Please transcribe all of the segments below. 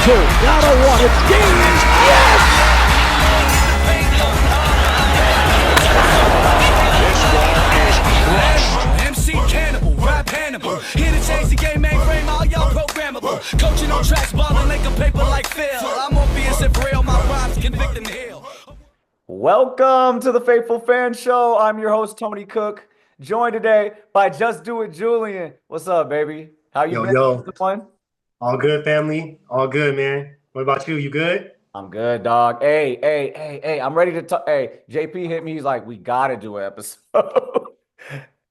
two. Down to one. It's game. Yes! This one is crushed. MC Cannibal, rap Hannibal. Here to change the game, mainframe, all y'all programmable. Coaching on tracks, balling like a paper like Phil. I'm Orpheus and for real, my rhymes convict and heal. Welcome to the Faithful Fan Show. I'm your host, Tony Cook, joined today by Just Do It Julian. What's up, baby? How you been? Yo. All good, family. All good, man. What about you? You good? I'm good, dog. Hey, I'm ready to talk. Hey, JP hit me. He's like, we got to do an episode.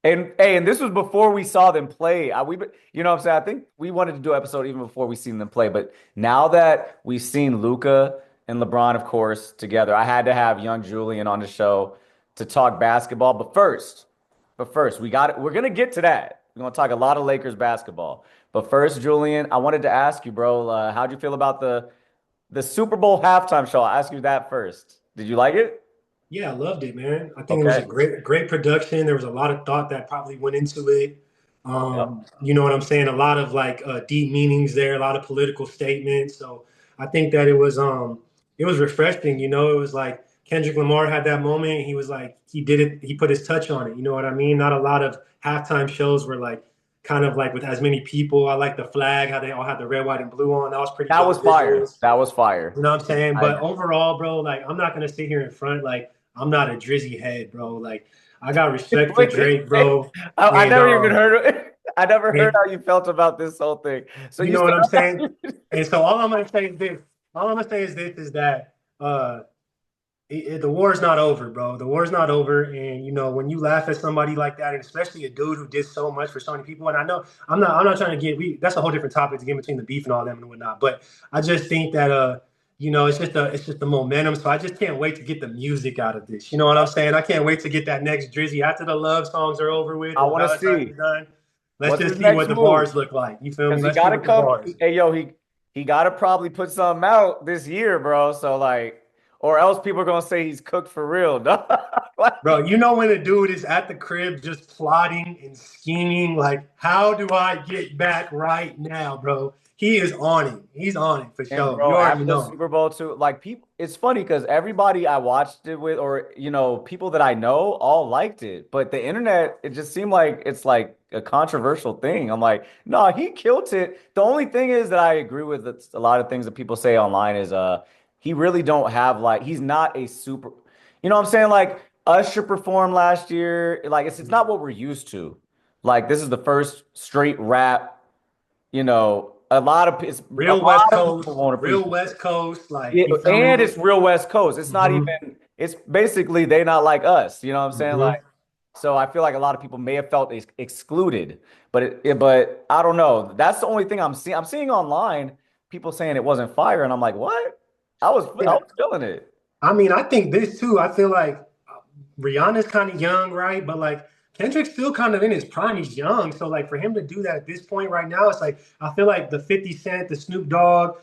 And this was before we saw them play. You know what I'm saying? I think we wanted to do an episode even before we seen them play. But now that we've seen Luka and LeBron, of course, together, I had to have young Julian on the show to talk basketball. But first, we're going to get to that. We're going to talk a lot of Lakers basketball. But first, Julian, I wanted to ask you, bro, how'd you feel about the Super Bowl halftime show? I'll ask you that first. Did you like it? Yeah, I loved it, man. I think it was a great production. There was a lot of thought that probably went into it. You know what I'm saying? A lot of deep meanings there, a lot of political statements. So I think that it was refreshing. You know, it was like Kendrick Lamar had that moment. He was like, he did it. He put his touch on it. You know what I mean? Not a lot of halftime shows were like kind of like with as many people. I like the flag, how they all had the red, white, and blue on. That was pretty. That was fire. That was fire. You know what I'm saying? But overall, bro, like I'm not gonna sit here in front like I'm not a Drizzy head, bro. Like I got respect for Drake, bro. I never even heard it. I never heard how you felt about this whole thing. So you know what I'm saying? And so all I'm gonna say is this. Is that the war's not over, bro. The war's not over. And you know, when you laugh at somebody like that, and especially a dude who did so much for so many people, and I know I'm not trying to that's a whole different topic to get between the beef and all them and whatnot. But I just think that you know, it's just the momentum. So I just can't wait to get the music out of this. You know what I'm saying? I can't wait to get that next Drizzy after the love songs are over with. I want to see. Let's just see what the bars look like. You feel me? He gotta come. Hey, yo, he gotta probably put something out this year, bro. So like, or else people are gonna say he's cooked for real. Bro, you know when a dude is at the crib just plotting and scheming, like, how do I get back right now, bro? He is on it. He's on it for sure. Bro, you already after know. the Super Bowl too, like people, it's funny because everybody I watched it with, or you know, people that I know, all liked it. But the internet, it just seemed like it's like a controversial thing. I'm like, no, he killed it. The only thing is that I agree with a lot of things that people say online is he really don't have he's not a super, you know what I'm saying? Like Usher performed last year. Like it's not what we're used to. Like this is the first straight rap, you know. A lot of it's real West Coast, like and it's real West Coast. It's not even. It's basically they not like us. You know what I'm saying? Like, so I feel like a lot of people may have felt excluded, but but I don't know. That's the only thing I'm seeing. I'm seeing online people saying it wasn't fire, and I'm like, what? I was feeling it. I mean, I think this too. I feel like Rihanna's kind of young, right? But like. Kendrick's still kind of in his prime. He's young. So, like, for him to do that at this point right now, it's like, I feel like the 50 Cent, the Snoop Dogg,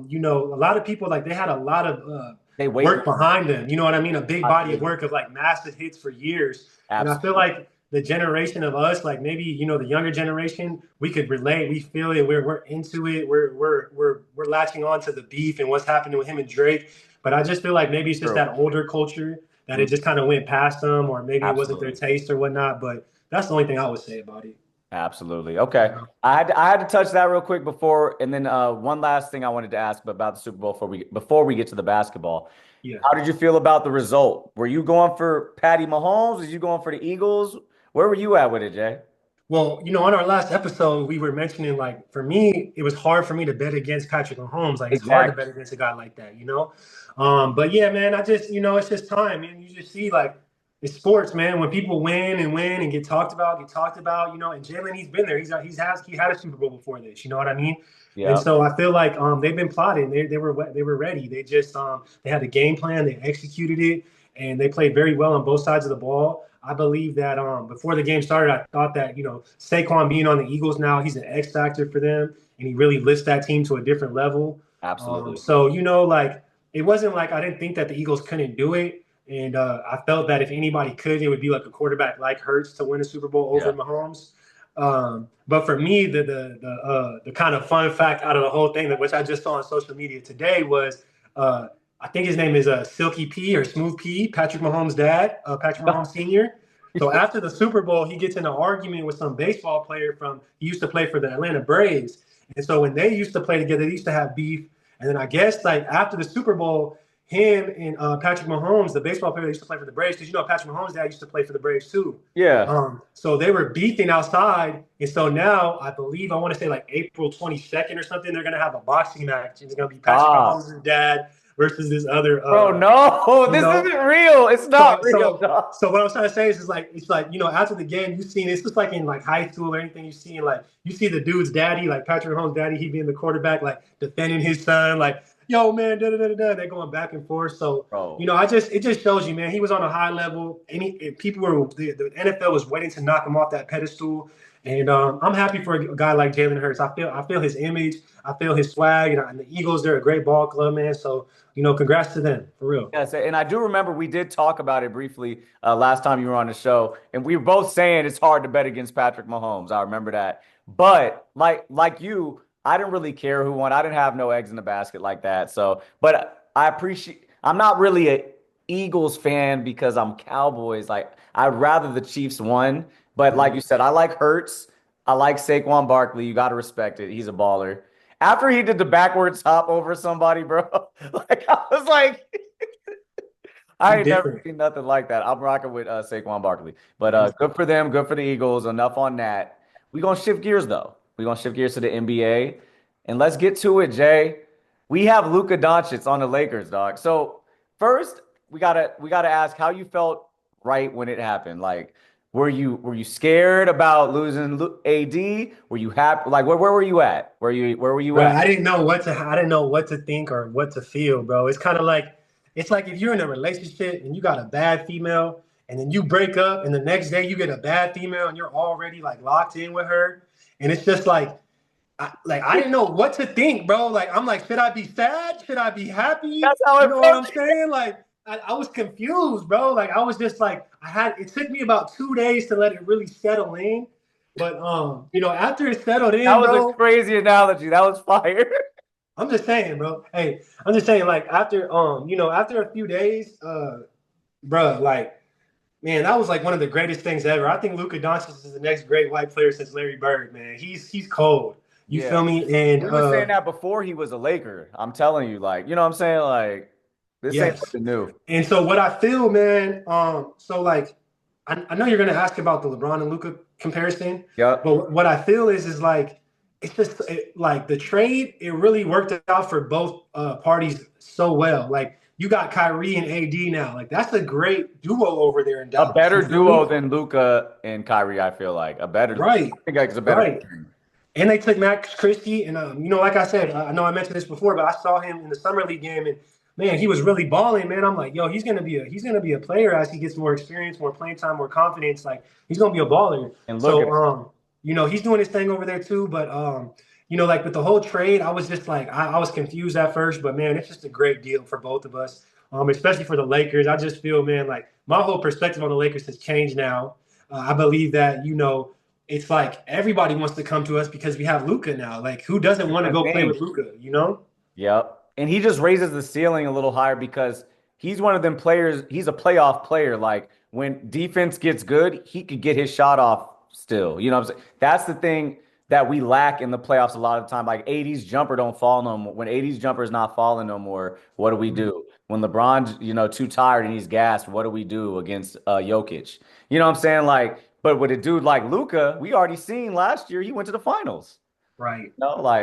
you know, a lot of people, like, they had a lot of work behind them. You know what I mean? A big body of work of, like, massive hits for years. Absolutely. And I feel like the generation of us, like, maybe, you know, the younger generation, we could relate. We feel it. We're into it. We're latching on to the beef and what's happening with him and Drake. But I just feel like maybe it's just that older culture that it just kind of went past them, or maybe it wasn't their taste or whatnot. But that's the only thing I would say about it. Absolutely. Okay. Yeah. I had to touch that real quick before, and then one last thing I wanted to ask about the Super Bowl before we get to the basketball. Yeah. How did you feel about the result? Were you going for Patty Mahomes? Were you going for the Eagles? Where were you at with it, Jay? Well, you know, on our last episode, we were mentioning, like, for me, it was hard for me to bet against Patrick Mahomes. Like, it's hard to bet against a guy like that, you know? But yeah, man, I just, you know, it's just time, man. You just see, like, it's sports, man. When people win and get talked about, you know, and Jalen, he's been there. He had a Super Bowl before this, you know what I mean? Yeah. And so I feel like they've been plotting. They were ready. They just they had a game plan, they executed it, and they played very well on both sides of the ball. I believe that before the game started, I thought that, you know, Saquon being on the Eagles now, he's an X factor for them, and he really lifts that team to a different level. Absolutely. So, you know, like, it wasn't like I didn't think that the Eagles couldn't do it. And I felt that if anybody could, it would be like a quarterback like Hurts to win a Super Bowl over Mahomes. But for me, the kind of fun fact out of the whole thing, which I just saw on social media today, was I think his name is Silky P or Smooth P, Patrick Mahomes' dad, Patrick Mahomes Sr. So after the Super Bowl, he gets in an argument with some baseball player he used to play for the Atlanta Braves. And so when they used to play together, they used to have beef. And then I guess like after the Super Bowl, him and Patrick Mahomes, the baseball player that used to play for the Braves, because Patrick Mahomes' dad used to play for the Braves too. Yeah. So they were beefing outside, and so now I want to say like April 22nd or something, they're gonna have a boxing match, and it's gonna be Patrick Mahomes' dad versus this other. Bro, no, this isn't real. It's not real. So what I was trying to say is, it's like after the game, you've seen it's just like in like high school or anything, you see the dude's daddy, like Patrick Mahomes' daddy, he being the quarterback, like defending his son, like, yo, man, da da da da. They're going back and forth. So, Bro. it just shows you, man, he was on a high level. The NFL was waiting to knock him off that pedestal. And I'm happy for a guy like Jalen Hurts. I feel his image. I feel his swag. And the Eagles, they're a great ball club, man. So, congrats to them, for real. Yes, and I do remember we did talk about it briefly last time you were on the show, and we were both saying it's hard to bet against Patrick Mahomes. I remember that. But like you, I didn't really care who won. I didn't have no eggs in the basket like that. So, but I'm not really a Eagles fan because I'm Cowboys. Like, I'd rather the Chiefs won. But like you said, I like Hurts. I like Saquon Barkley. You got to respect it. He's a baller. After he did the backwards hop over somebody, bro, like I was like, I ain't never seen nothing like that. I'm rocking with Saquon Barkley. But good for them. Good for the Eagles. Enough on that. We're going to shift gears, though. We're going to shift gears to the NBA. And let's get to it, Jay. We have Luka Doncic on the Lakers, dog. So first, we gotta ask how you felt right when it happened. Like, were you scared about losing AD? Were you happy? Like, where were you at? Where were you at? I didn't know what to think or what to feel, bro. It's kind of like if you're in a relationship and you got a bad female, and then you break up, and the next day you get a bad female, and you're already like locked in with her, and it's just like I didn't know what to think, bro. Like I'm like, should I be sad? Should I be happy? That's how it You know what I'm saying? Like I was confused, bro. Like I was just like it took me about 2 days to let it really settle in. But after it settled in, that was bro, a crazy analogy. That was fire. I'm just saying, bro. Hey, I'm just saying, like after after a few days, bro, like, man, that was like one of the greatest things ever. I think Luka Doncic is the next great white player since Larry Bird, man. He's cold. You feel me? And we were saying that before he was a Laker. I'm telling you, like, you know what I'm saying? Like, this ain't something new. And so what I feel, man, so like I know you're gonna ask about the LeBron and Luka comparison. Yeah. But what I feel is like it's just like the trade, it really worked out for both parties so well. Like you got Kyrie and AD now. Like that's a great duo over there in Dallas. A better duo than Luka and Kyrie, I feel like. A better right. I think it's a better right. And they took Max Christie, and like I said, I know I mentioned this before, but I saw him in the summer league game, and man, he was really balling, man. I'm like, yo, he's gonna be a player as he gets more experience, more playing time, more confidence. Like he's gonna be a baller. And he's doing his thing over there too. But like with the whole trade, I was just like, I was confused at first, but man, it's just a great deal for both of us, especially for the Lakers. I just feel, man, like my whole perspective on the Lakers has changed now. I believe that it's like everybody wants to come to us because we have Luka now. Like who doesn't want to go play with Luka? Yep. And he just raises the ceiling a little higher because he's one of them players. He's a playoff player. Like when defense gets good, he could get his shot off still. You know what I'm saying? That's the thing that we lack in the playoffs a lot of the time. Like 80's jumper don't fall no more. When 80's jumper is not falling no more, what do we do? When LeBron's, too tired and he's gassed, what do we do against Jokic? You know what I'm saying? Like, but with a dude like Luka, we already seen last year, he went to the finals. Right.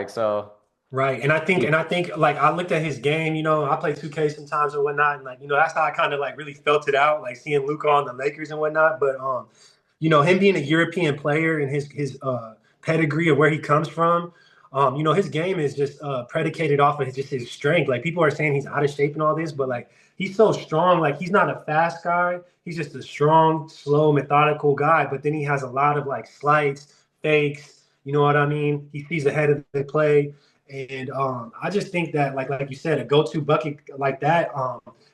So. Right. And I think like I looked at his game, I play 2K sometimes and whatnot. And like, that's how I kind of like really felt it out, like seeing Luka on the Lakers and whatnot. But, him being a European player and his pedigree of where he comes from, his game is just predicated off of just his strength. Like people are saying he's out of shape and all this, but like he's so strong. Like he's not a fast guy. He's just a strong, slow, methodical guy. But then he has a lot of like slides, fakes. You know what I mean? He sees ahead of the play. And I just think that, like you said, a go-to bucket like that,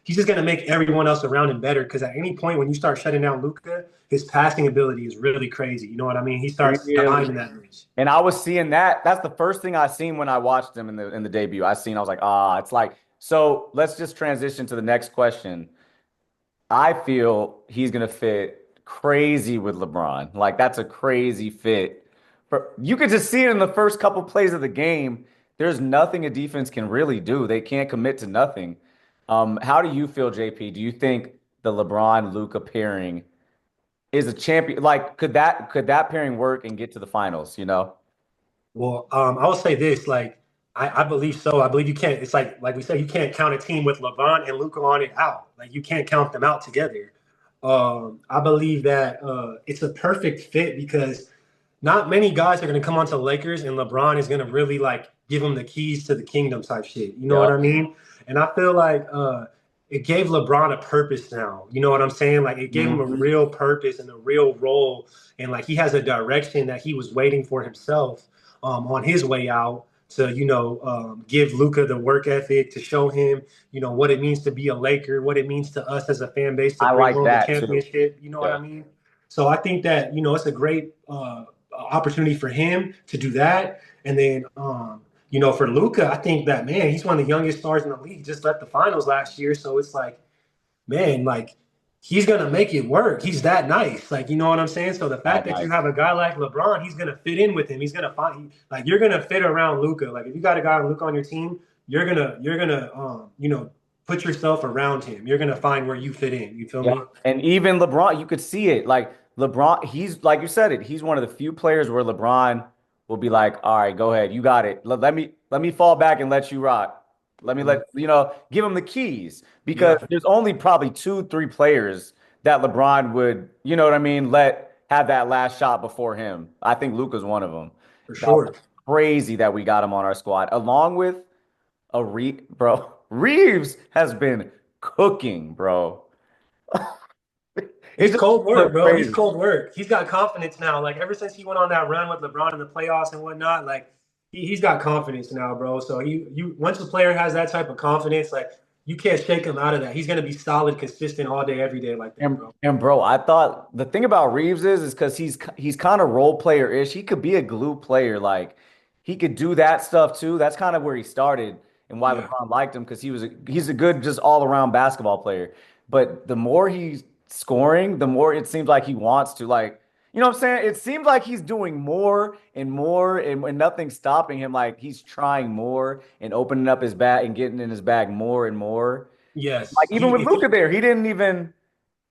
he's just gonna make everyone else around him better. Because at any point when you start shutting down Luka, his passing ability is really crazy. You know what I mean? He starts Really. diving that bitch. And I was seeing that. That's the first thing I seen when I watched him in the debut. I was like, it's like, so let's just transition to the next question. I feel he's gonna fit crazy with LeBron. Like that's a crazy fit. You could just see it in the first couple plays of the game. There's nothing a defense can really do. They can't commit to nothing. How do you feel, JP? Do you think the LeBron Luka pairing is a champion? Like, could that pairing work and get to the finals? Well, I will say this, like I believe so. I believe you can't. It's like we said, you can't count a team with LeBron and Luka on it out. Like you can't count them out together. I believe that it's a perfect fit because not many guys are going to come onto the Lakers, and LeBron is going to really like give them the keys to the kingdom type shit. You know what Yeah, I mean? And I feel like it gave LeBron a purpose now. You know what I'm saying? Like it gave him a Mhm. real purpose and a real role, and like he has a direction that he was waiting for himself on his way out to give Luka the work ethic to show him what it means to be a Laker, what it means to us as a fan base to I bring like home the that too. championship. You know what Yeah, I mean? So I think that it's a great opportunity for him to do that, and then for Luka, I think that man, he's one of the youngest stars in the league. Just left the finals last year, so it's like man, like he's gonna make it work. He's that nice. Like, you know what I'm saying? So the fact that that you nice. have a guy like LeBron, he's gonna fit in with him. He's gonna find like you're gonna fit around Luka. Like if you got a guy like Luka on your team, you're gonna put yourself around him. You're gonna find where you fit in. You feel Yeah. me? And even LeBron, you could see it. Like LeBron, he's like you said it. He's one of the few players where LeBron will be like, "All right, go ahead, you got it. Let me fall back and let you rock. Let me Mhm. give him the keys because Yeah, there's only probably two, three players that LeBron would, you know what I mean, let have that last shot before him. I think Luka's one of them. for That's sure. crazy that we got him on our squad, along with bro. Reeves has been cooking, bro. It He's just cold work, look bro. He's crazy. cold work. He's got confidence now. Like ever since he went on that run with LeBron in the playoffs and whatnot, like he's got confidence now, bro. So you once a player has that type of confidence, like you can't shake him out of that. He's gonna be solid, consistent all day, every day like that, And bro. and bro, I thought the thing about Reeves is because he's kind of role player ish. He could be a glue player, like he could do that stuff too. That's kind of where he started and why Yeah. LeBron liked him because he's a good just all around basketball player. But the more he's scoring, the more it seems like he wants to like. You know what I'm saying? It seems like he's doing more and more, and nothing's stopping him. Like he's trying more and opening up his bag and getting in his bag more and more. Like Yes. even with If Luca he there, he didn't even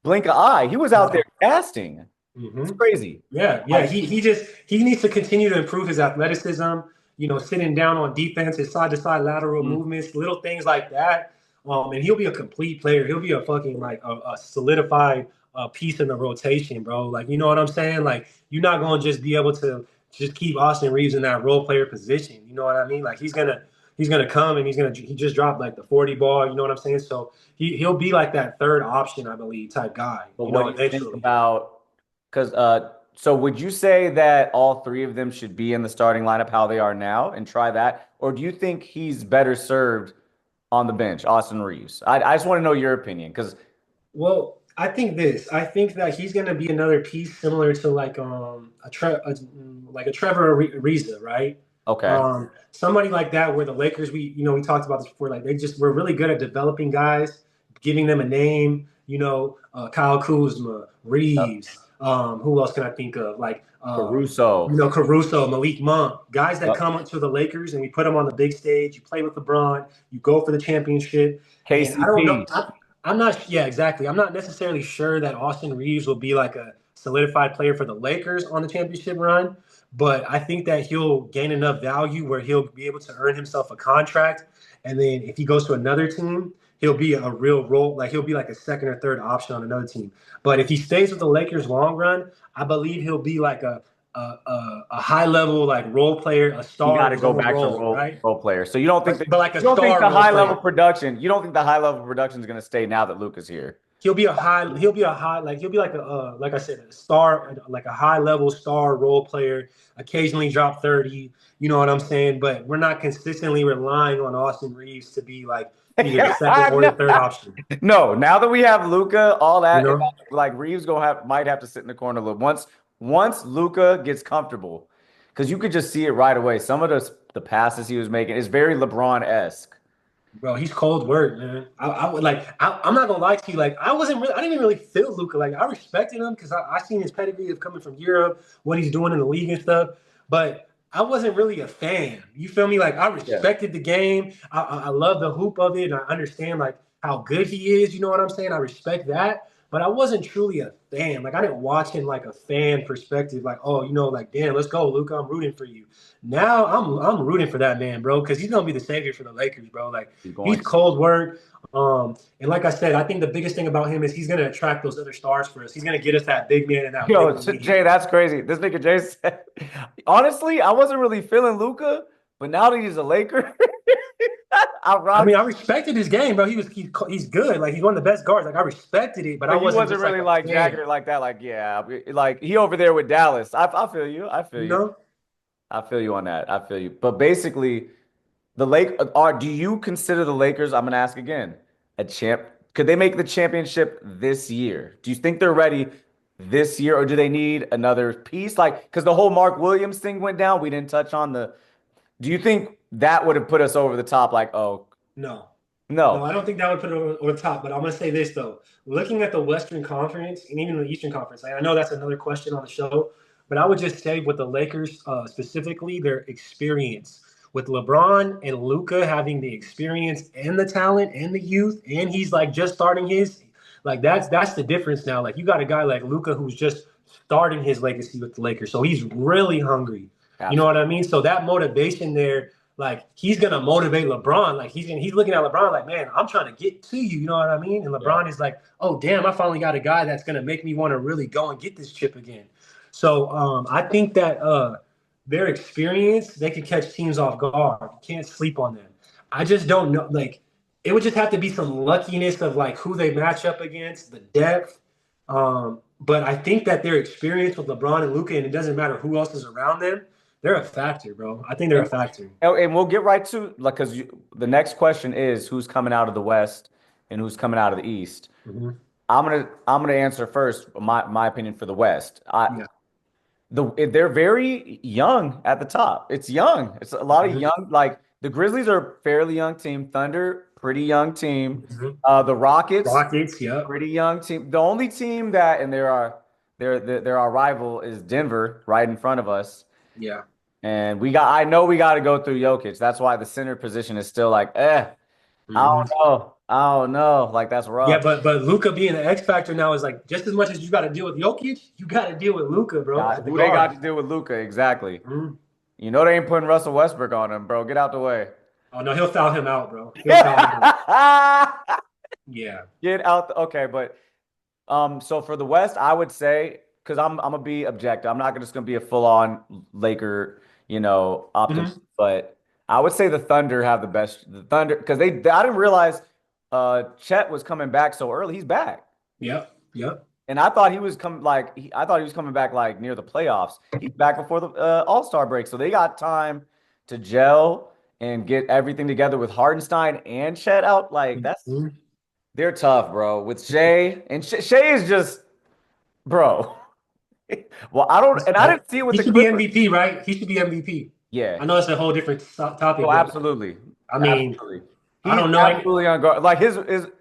blink an eye. He was out there no. casting. It's Hmm. crazy. Yeah, yeah. Like, He needs to continue to improve his athleticism. Sitting down on defense, his side to side lateral mm, movements, little things like that. And he'll be a complete player. He'll be a fucking like a solidified piece in the rotation, bro. Like you know what I'm saying? Like you're not gonna just be able to just keep Austin Reeves in that role player position. You know what I mean? Like he's gonna come and he just dropped like the 40 ball. You know what I'm saying? So he'll be like that third option, I believe, type guy. but what do you think Eventually. about? Because so would you say that all three of them should be in the starting lineup how they are now and try that, or do you think he's better served on the bench, Austin Reeves? I just want to know your opinion because Well, I think this. I think that he's going to be another piece similar to like like a Trevor Ariza, right? okay, Somebody like that where the Lakers we talked about this before, like they just were really good at developing guys, giving them a name, Kyle Kuzma, Reeves, who else can I think of? Like Caruso, Caruso, Malik Monk, guys that yep. come to the Lakers and we put them on the big stage. You play with LeBron, you go for the championship. And I don't know. KCP. I'm not. Yeah, exactly. I'm not necessarily sure that Austin Reeves will be like a solidified player for the Lakers on the championship run, but I think that he'll gain enough value where he'll be able to earn himself a contract, and then if he goes to another team, he'll be a real role. Like he'll be like a second or third option on another team. But if he stays with the Lakers long run, I believe he'll be like a high level like role player, a He star got in to his go own back to role, role right? role player. So you don't think But like a you don't think star the role high level player. production, you don't think the high level production is going to stay now that Luka's here? he'll be like like I said, a star, like a high level star role player, occasionally drop 30, you know what I'm saying? But we're not consistently relying on Austin Reaves to be like either the second or the third option, No, now that we have Luka, all you that know? like Reeves might have to sit in the corner a little. Once Luka gets comfortable, because you could just see it right away. Some of the passes he was making is very LeBron-esque. Bro, he's cold word, man. I would like. I'm not gonna lie to you. Like, I didn't even really feel Luca. Like, I respected him because I seen his pedigree of coming from Europe, what he's doing in the league and stuff. But I wasn't really a fan. You feel me? Like, I Yeah. respected the game. I love the hoop of it, and I understand like how good he is. You know what I'm saying? I respect that. But I wasn't truly a fan. Like, I didn't watch him like a fan perspective. Like, oh, like, damn, let's go, Luca. I'm rooting for you. Now I'm rooting for that man, bro, because he's gonna be the savior for the Lakers, bro. Like, He's going he's to. cold work. And like I said, I think the biggest thing about him is he's gonna attract those other stars for us. He's gonna get us that big man and that Yo, wiggle we Jay, need. that's crazy. This nigga Jay said, honestly, I wasn't really feeling Luka, but now that he's a Laker, I I rock. mean, I respected his game, bro. He's good. Like, he's one of the best guards. Like, I respected it, but I But you wasn't wasn't just like really a like jacking fan. it like that. Like, yeah, like he over there with Dallas. I feel you. I feel You you. know? I feel you on that. I feel you. But basically, the Lake are. Do you consider the Lakers? I'm gonna ask again. A champ? Could they make the championship this year? Do you think they're ready this year, or do they need another piece? Like, because the whole Mark Williams thing went down. We didn't touch on the. Do you think that would have put us over the top? Like, oh No. No, no, I don't think that would put it over the top. But I'm gonna say this though: looking at the Western Conference and even the Eastern Conference, like, I know that's another question on the show, but I would just say with the Lakers specifically, their experience with LeBron and Luka having the experience and the talent and the youth, and he's like just starting his, like that's the difference now. Like, you got a guy like Luka who's just starting his legacy with the Lakers, so he's really hungry. You know absolutely. what I mean? So that motivation there, like, he's gonna motivate LeBron. Like, he's looking at LeBron like, man, I'm trying to get to you. You know what I mean? And Yeah, LeBron is like, oh damn, I finally got a guy that's gonna make me want to really go and get this chip again. So I think that their experience, they could catch teams off guard. You can't sleep on them. I just don't know. Like, it would just have to be some luckiness of like who they match up against, the depth. But I think that their experience with LeBron and Luka, and it doesn't matter who else is around them, they're a factor, bro. I think they're a and, factor. and we'll get right to like because the next question is who's coming out of the West and who's coming out of the East. Mhm. I'm gonna answer first. My opinion for the West. Yeah. They're very young at the top. It's young. It's a lot of Mhm. young. Like the Grizzlies are a fairly young team. Thunder, pretty young team. Mhm. The Rockets, Rockets, yep. pretty young team. The only team that and they're our rival is Denver, right in front of us. Yeah. And I know we got to go through Jokic. That's why the center position is still like, I Mhm. don't know. I don't know. Like that's Yeah, rough. but Luca being an X factor now is like just as much as you got to deal with Jokic, you got to deal with Luca, bro, as the Who they got guard. to deal with Luca exactly. Mhm. You know they ain't putting Russell Westbrook on him, bro. Get out the way. Oh no, he'll foul him out, bro. He'll foul him out. Yeah. Get out. Okay, but so for the West, I would say because I'm gonna be objective. I'm not just gonna be a full on Laker, optimist. Mhm. But I would say the Thunder have the best. The Thunder because I didn't realize Chet was coming back so early. He's back, Yep. Yep. and I thought he was I thought he was coming back like near the playoffs. He's back before the All-Star break, so they got time to gel and get everything together with Hardenstein and Chet out. Like Mhm. they're tough, bro. With Shea and Shea is just bro. Well, I didn't see it with He the should be Clippers. MVP, right? He should be MVP. Yeah. I know it's a whole different topic, Oh, but absolutely. I mean, Absolutely. I He's don't know. absolutely unguardable. Like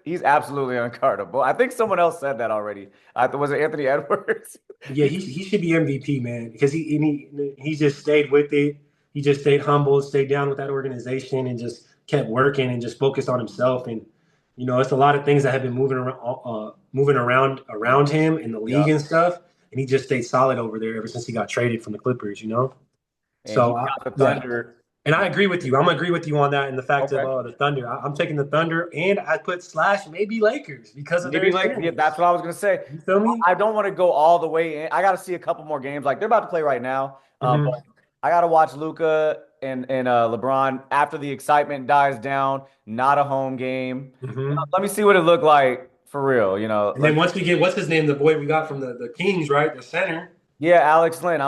he's absolutely unguardable. I think someone else said that already. Was it Anthony Edwards? Yeah, he should be MVP, man, because he just stayed with it. He just stayed humble, stayed down with that organization, and just kept working and just focused on himself. And it's a lot of things that have been moving around him in the Yeah. league and stuff. And he just stayed solid over there ever since he got traded from the Clippers. And he So got the yeah, Thunder. and I agree with you. I'm gonna agree with you on that in the fact of Okay. the Thunder. I'm taking the Thunder, and I put slash maybe Lakers because of their Maybe like yeah, experience. that's what I was gonna say. You feel me? I don't want to go all the way in. I got to see a couple more games. Like they're about to play right now. Mhm. But I got to watch Luca and LeBron after the excitement dies down. Not a home game. Mhm. Let me see what it looked like For real, you know. And then once we get what's his name, the boy we got from the Kings, right? The center. Yeah, Alex Lynn.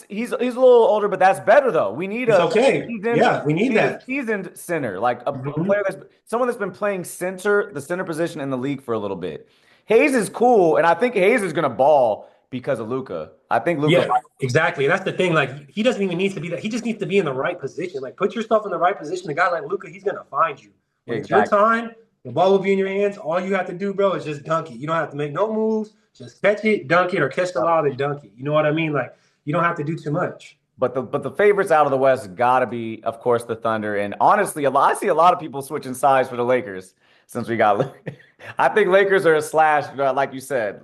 He's a little older, but that's better though. We need It's a okay. seasoned, Yeah, we need that. seasoned center, like a Mhm. player that's someone that's been playing the center position in the league for a little bit. Hayes is cool, and I think Hayes is gonna ball because of Luca. I think Luca. Yeah, exactly. And that's the thing. Like, he doesn't even need to be that. He just needs to be in the right position. Like, put yourself in the right position. A guy like Luca, he's gonna find you. When it's your Exactly. time, the ball will be in your hands. All you have to do, bro, is just dunk it. You don't have to make no moves. Just catch it, dunk it, or catch the lob and dunk it. You know what I mean? Like, you don't have to do too much. But the favorites out of the West got to be, of course, the Thunder. And honestly, I see a lot of people switching sides for the Lakers since we got. I think Lakers are a slash, like you said.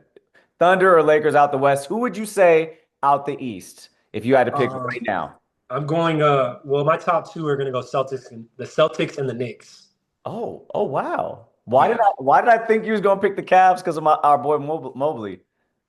Thunder or Lakers out the West. Who would you say out the East if you had to pick right now? I'm going. Well, my top two are gonna go Celtics and the Knicks. Oh wow. Why did I think you was gonna pick the Cavs because of our boy Mobley?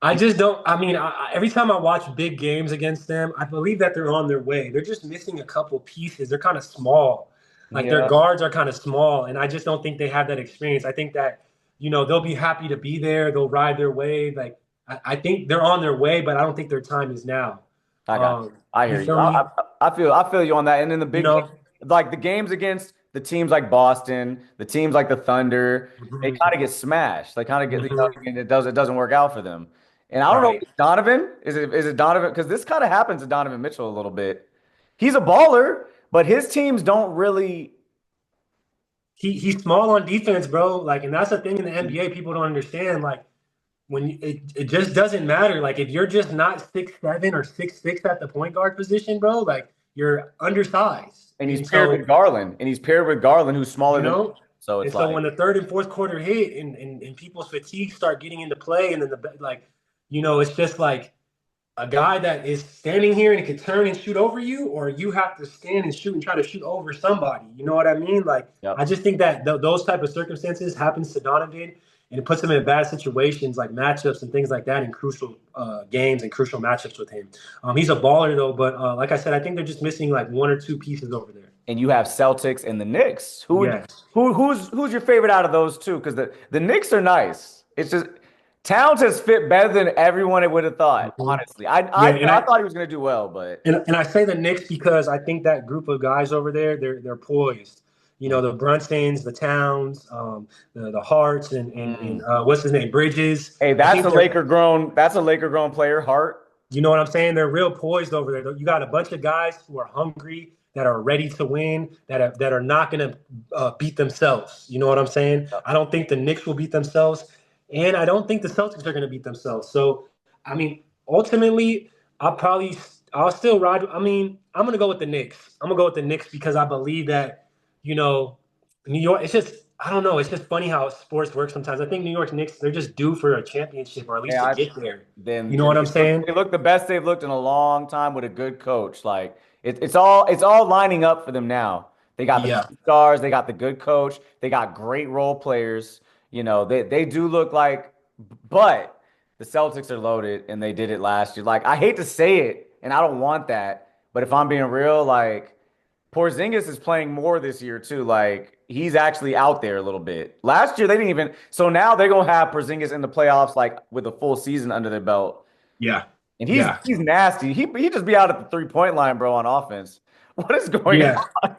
I just don't. I mean, every time I watch big games against them, I believe that they're on their way. They're just missing a couple pieces. They're kind of small. Like their Yeah. guards are kind of small, and I just don't think they have that experience. I think that they'll be happy to be there. They'll ride their wave. Like I think they're on their way, but I don't think their time is now. I got you. I hear you. Feel me? I feel you on that. And then the You big know, like the games against the teams like Boston, the teams like the Thunder, they Mhm. kind of get smashed. They kind of get Mhm. and it doesn't work out for them. And I don't know, Right. Donovan, is it Donovan? Because this kind of happens to Donovan Mitchell a little bit. He's a baller, but his teams don't really. He's small on defense, bro. Like, and that's the thing in the NBA people don't understand. Like, it just doesn't matter. Like, if you're just not 6'7" or 6'6" at the point guard position, bro, like you're undersized. And he's And paired so, with Garland, who's smaller you than. know, So and it's so like, when the third and fourth quarter hit and people's fatigue start getting into play, and then it's just like a guy that is standing here and can turn and shoot over you, or you have to stand and shoot and try to shoot over somebody. You know what I mean? Like, yep. I just think that those type of circumstances happens to Donovan, and it puts him in bad situations like matchups and things like that in crucial games and crucial matchups with him. He's a baller though, but like I said, I think they're just missing like one or two pieces over there. And you have Celtics and the Knicks. Yes. Who's your favorite out of those two? Because the Knicks are nice. It's just Towns has fit better than everyone would have thought. Mhm. Honestly, I Yeah, and I thought he was going to do well, but And I say the Knicks because I think that group of guys over there, they're poised. The Brunsons, the Towns, the Harts, and what's his name, Bridges. hey, I think That's a Laker grown player. Hart. you know what I'm saying? They're real poised over there. You got a bunch of guys who are hungry, that are ready to win, that are not going to beat themselves. You know what I'm saying? I don't think the Knicks will beat themselves, and I don't think the Celtics are going to beat themselves. So, I mean, ultimately, I'll still ride. I mean, I'm going to go with the Knicks. I'm going to go with the Knicks because I believe that, New York. It's just I don't know. It's just funny how sports work sometimes. I think New York Knicks, they're just due for a championship or at least Yeah, to get there. then You know what I'm saying? they look the best they've looked in a long time with a good coach. Like it's all lining up for them now. They got the Yeah. stars, they got the good coach, they got great role players. They do look like, but the Celtics are loaded and they did it last year. Like I hate to say it, and I don't want that, but if I'm being real, like Porzingis is playing more this year too. Like he's actually out there a little bit. Last year they didn't even. So now they're gonna have Porzingis in the playoffs, like with a full season under their belt. Yeah. And he's nasty. He just be out at the 3-point line, bro, on offense. What is going Yeah. on?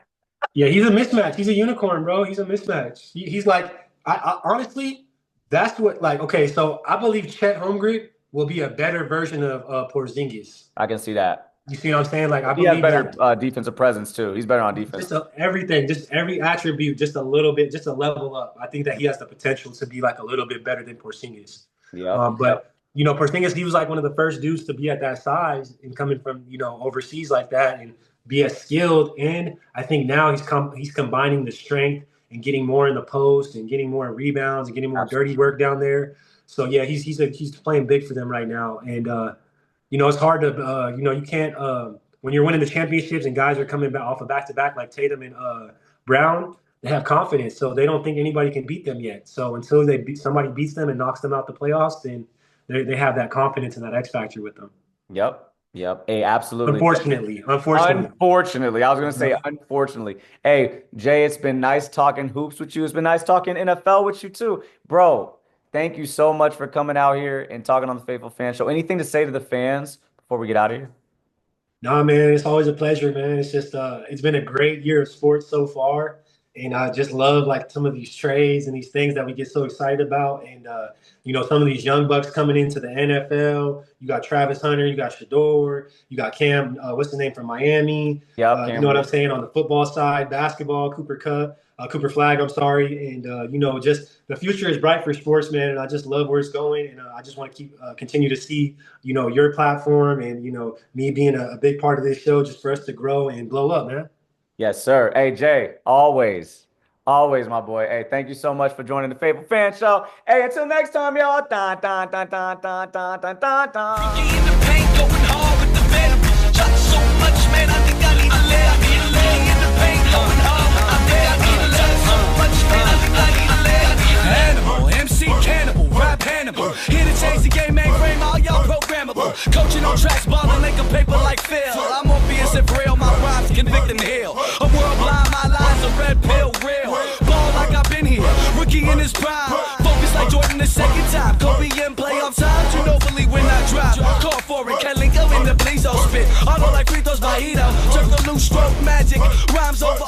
Yeah, he's a mismatch. He's a unicorn, bro. He's a mismatch. He's like, I honestly, that's what, like, okay, so I believe Chet Holmgren will be a better version of Porzingis. I can see that. You see what I'm saying? Like, I He has believe better that defensive presence too. He's better on defense. everything, just every attribute, just a little bit, just a level up. I think that he has the potential to be like a little bit better than Porzingis. Yeah. But Porzingis, he was like one of the first dudes to be at that size and coming from overseas like that and be as skilled. And I think now he's combining the strength and getting more in the post and getting more rebounds and getting more dirty work down there. So yeah, he's playing big for them right now. And it's hard to you can't when you're winning the championships and guys are coming back off of back to back like Tatum and Brown. They have confidence, so they don't think anybody can beat them yet. So until somebody beats them and knocks them out the playoffs, then they have that confidence and that X factor with them. Yep. Hey, absolutely. Unfortunately. Unfortunately. I was going to say unfortunately. Hey, Jay, it's been nice talking hoops with you. It's been nice talking NFL with you too. Bro, thank you so much for coming out here and talking on the Faithful Fan Show. Anything to say to the fans before we get out of here? Nah, man, it's always a pleasure, man. It's just it's been a great year of sports so far. And I just love like some of these trades and these things that we get so excited about. And some of these young bucks coming into the NFL. You got Travis Hunter, you got Shador, you got Cam, what's the name from Miami? Yeah, you know what I'm saying? On the football side, basketball, Cooper Flag, I'm sorry. And just the future is bright for sports, man. And I just love where it's going. And I just want to continue to see, your platform and, me being a big part of this show just for us to grow and blow up, man. Yes, sir. Hey, Jay, always, my boy. Hey, thank you so much for joining the Faithful Fan Show. Hey, until next time, y'all. Dun, dun, dun, dun, dun, dun, dun, dun, dun. Rookie in the paint, going hard with the venom. Shot so much, man, I think I need a lay. Rookie in the paint, going hard with the venom. Shot so much, man, I think I need a lay. Animal, MC Cannibal, rap Hannibal. Here to change the game, mainframe, all y'all programmable. Coaching on tracks, balling like a paper like Phil. I'm Morpheus and real, my rhymes convict and heal. A world blind, my lies a red pill, real. Ball like I've been here, rookie in his prime. Focus like Jordan the second time. Kobe in playoff times, you know believe when I drop. Call for it, Kelly go in the Blizo spit. Auto like free throws by Ito. Circle loose stroke magic, rhymes over